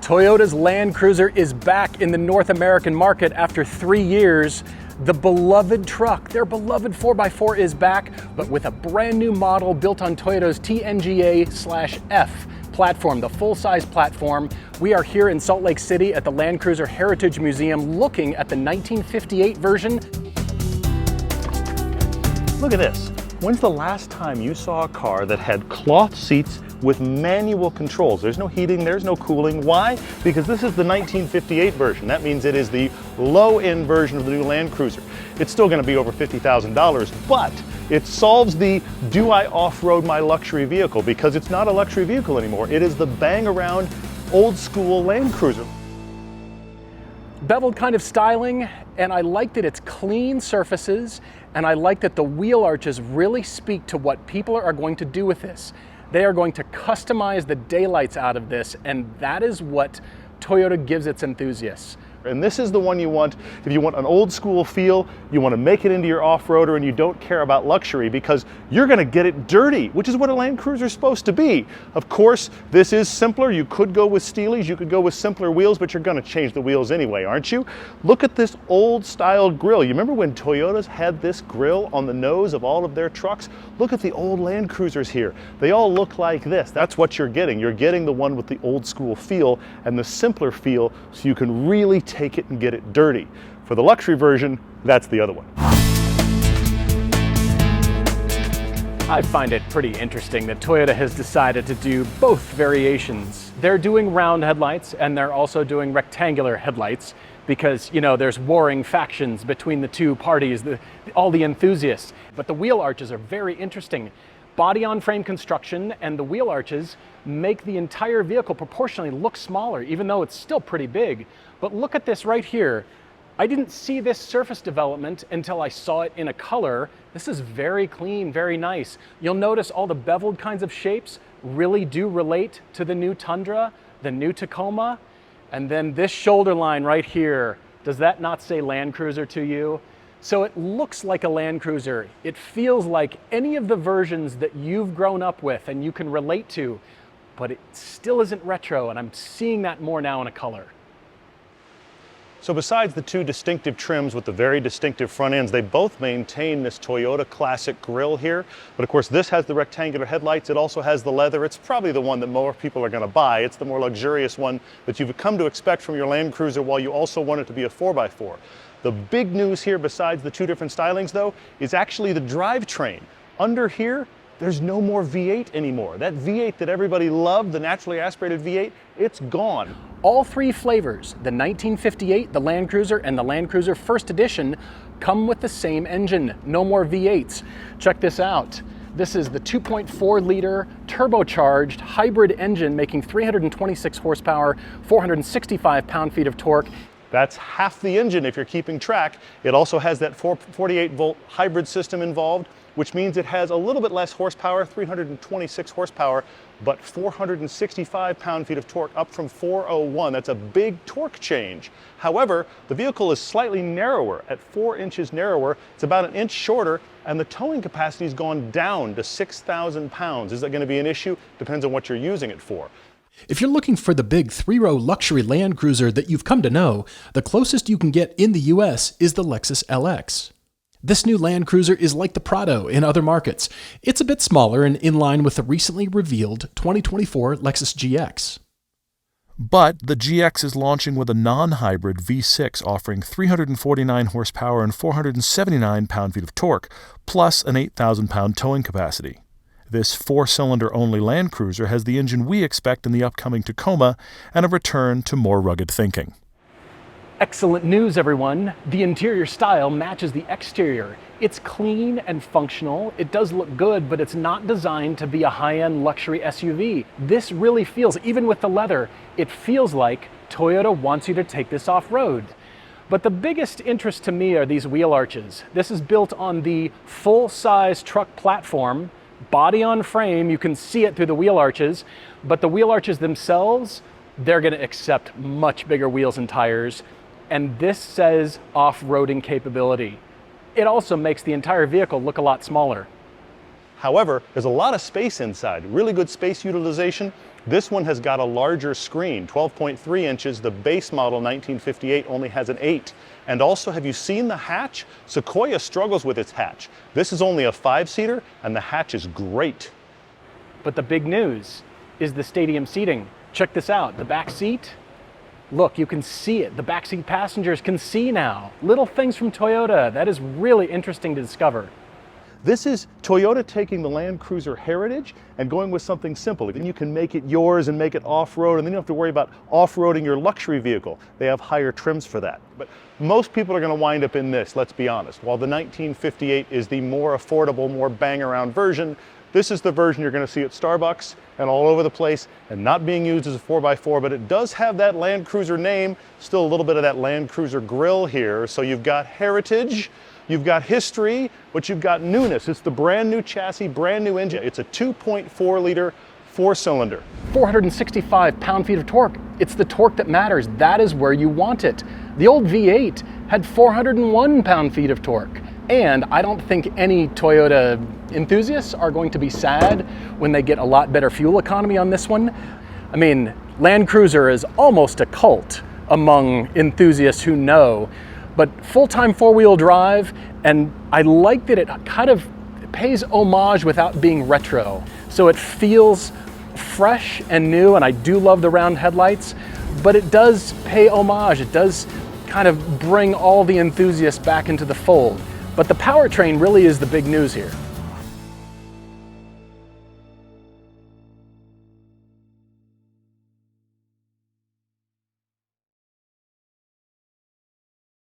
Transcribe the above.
Toyota's LandCruiser is back in the North American market after 3 years. The beloved truck, their beloved 4x4 is back, but with a brand new model built on Toyota's TNGA/F platform, the full-size platform. We are here in Salt Lake City at the LandCruiser Heritage Museum looking at the 1958 version. Look at this. When's the last time you saw a car that had cloth seats with manual controls? There's no heating, there's no cooling. Why? Because this is the 1958 version. That means it is the low-end version of the new LandCruiser. It's still going to be over $50,000, but it solves the do I off-road my luxury vehicle, because it's not a luxury vehicle anymore. It is the bang-around old-school LandCruiser. Beveled kind of styling, and I like that it's clean surfaces, and I like that the wheel arches really speak to what people are going to do with this. They are going to customize the daylights out of this, and that is what Toyota gives its enthusiasts. And this is the one you want if you want an old school feel, you want to make it into your off-roader, and you don't care about luxury, because you're going to get it dirty, which is what a LandCruiser is supposed to be. Of course, this is simpler. You could go with Steelies, you could go with simpler wheels, but you're going to change the wheels anyway, aren't you? Look at this old style grille. You remember when Toyotas had this grille on the nose of all of their trucks? Look at the old LandCruisers here. They all look like this. That's what you're getting. You're getting the one with the old school feel and the simpler feel, so you can really take it and get it dirty. For the luxury version, that's the other one. I find it pretty interesting that Toyota has decided to do both variations. They're doing round headlights and they're also doing rectangular headlights because, you know, there's warring factions between the two parties, all the enthusiasts. But the wheel arches are very interesting. Body-on-frame construction and the wheel arches make the entire vehicle proportionally look smaller, even though it's still pretty big. But look at this right here. I didn't see this surface development until I saw it in a color. This is very clean, very nice. You'll notice all the beveled kinds of shapes really do relate to the new Tundra, the new Tacoma, and then this shoulder line right here. Does that not say LandCruiser to you? So it looks like a LandCruiser. It feels like any of the versions that you've grown up with and you can relate to, but it still isn't retro, and I'm seeing that more now in a color. So besides the two distinctive trims with the very distinctive front ends, they both maintain this Toyota classic grille here. But of course, this has the rectangular headlights. It also has the leather. It's probably the one that more people are going to buy. It's the more luxurious one that you've come to expect from your LandCruiser, while you also want it to be a 4x4. The big news here, besides the two different stylings though, is actually the drivetrain. Under here, there's no more V8 anymore. That V8 that everybody loved, the naturally aspirated V8, it's gone. All three flavors, the 1958, the LandCruiser, and the LandCruiser First Edition, come with the same engine. No more V8s. Check this out. This is the 2.4-liter turbocharged hybrid engine making 326 horsepower, 465 pound-feet of torque. That's half the engine if you're keeping track. It also has that 48-volt hybrid system involved, which means it has a little bit less horsepower, 326 horsepower, but 465 pound-feet of torque, up from 401. That's a big torque change. However, the vehicle is slightly narrower, at 4 inches narrower. It's about an inch shorter, and the towing capacity has gone down to 6,000 pounds. Is that going to be an issue? Depends on what you're using it for. If you're looking for the big 3-row luxury LandCruiser that you've come to know, the closest you can get in the US is the Lexus LX. This new LandCruiser is like the Prado in other markets. It's a bit smaller and in line with the recently revealed 2024 Lexus GX. But the GX is launching with a non-hybrid V6 offering 349 horsepower and 479 pound-feet of torque, plus an 8,000-pound towing capacity. This 4-cylinder only LandCruiser has the engine we expect in the upcoming Tacoma and a return to more rugged thinking. Excellent news, everyone. The interior style matches the exterior. It's clean and functional. It does look good, but it's not designed to be a high-end luxury SUV. This really feels, even with the leather, it feels like Toyota wants you to take this off-road. But the biggest interest to me are these wheel arches. This is built on the full-size truck platform, body on frame. You can see it through the wheel arches, but the wheel arches themselves, they're going to accept much bigger wheels and tires. And this says off-roading capability. It also makes the entire vehicle look a lot smaller. However, there's a lot of space inside, really good space utilization, This one has got a larger screen, 12.3 inches. The base model 1958 only has an 8. And also, have you seen the hatch? Sequoia struggles with its hatch. This is only a 5-seater, and the hatch is great. But the big news is the stadium seating. Check this out, the back seat. Look, you can see it. The backseat passengers can see now. Little things from Toyota. That is really interesting to discover. This is Toyota taking the LandCruiser heritage and going with something simple. Then you can make it yours and make it off-road, and then you don't have to worry about off-roading your luxury vehicle. They have higher trims for that. But most people are going to wind up in this, let's be honest. While the 1958 is the more affordable, more bang-around version, this is the version you're going to see at Starbucks and all over the place, and not being used as a 4x4, but it does have that LandCruiser name, still a little bit of that LandCruiser grill here. So you've got heritage, you've got history, but you've got newness. It's the brand new chassis, brand new engine. It's a 2.4 liter 4-cylinder. 465 pound-feet of torque. It's the torque that matters. That is where you want it. The old V8 had 401 pound-feet of torque. And I don't think any Toyota enthusiasts are going to be sad when they get a lot better fuel economy on this one. I mean, LandCruiser is almost a cult among enthusiasts who know, but full-time four-wheel drive, and I like that it kind of pays homage without being retro. So it feels fresh and new, and I do love the round headlights, but it does pay homage. It does kind of bring all the enthusiasts back into the fold. But the powertrain really is the big news here.